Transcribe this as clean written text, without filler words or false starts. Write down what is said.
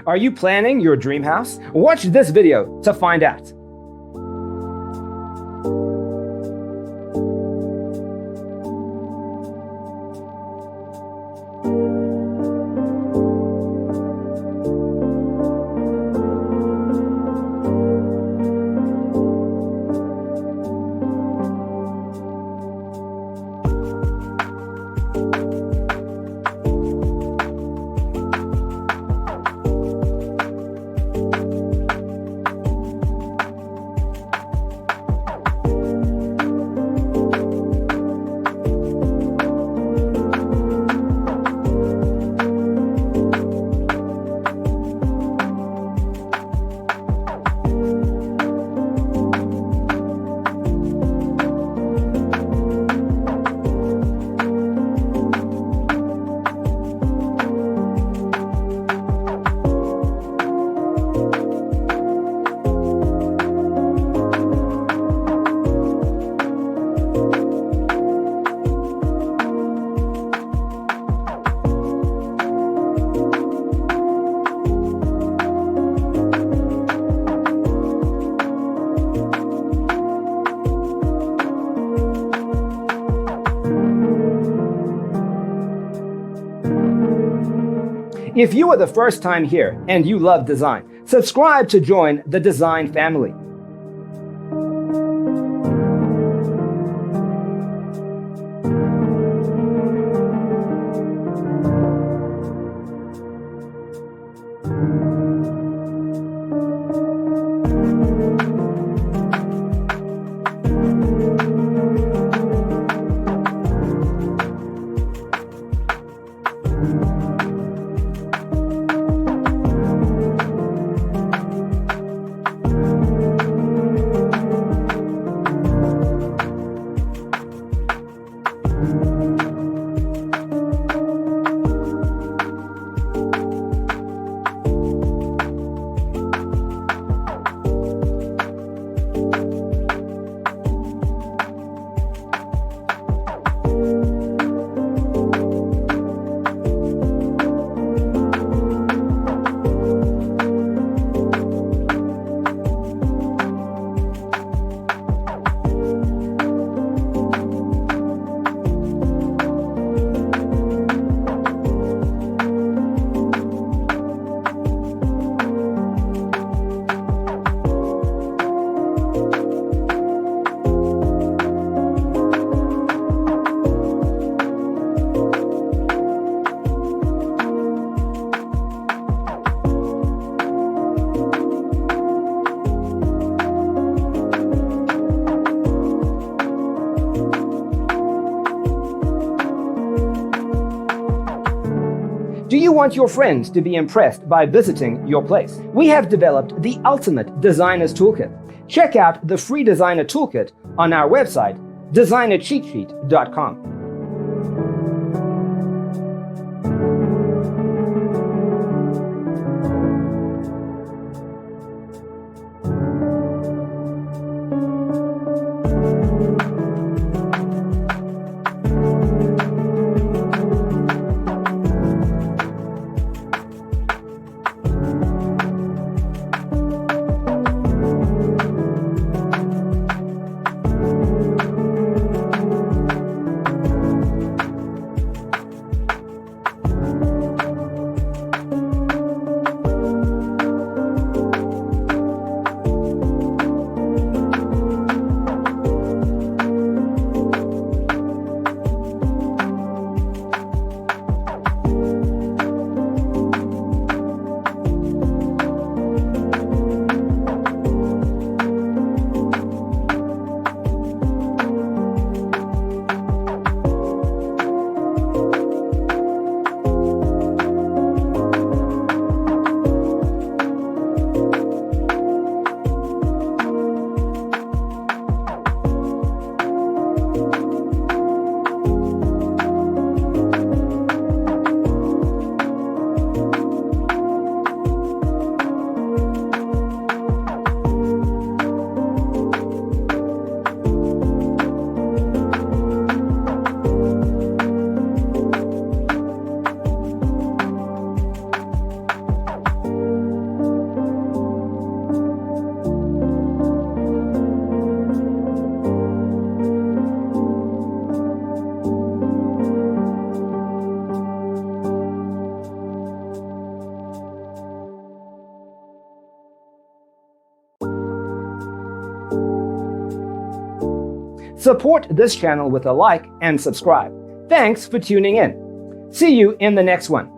Are you planning your dream house? Watch this video to find out. If you are the first time here and you love design, subscribe to join the design family. Do you want your friends to be impressed by visiting your place? We have developed the ultimate designer's toolkit. Check out the free designer toolkit on our website, designercheatsheet.com. Support this channel with a like and subscribe. Thanks for tuning in. See you in the next one.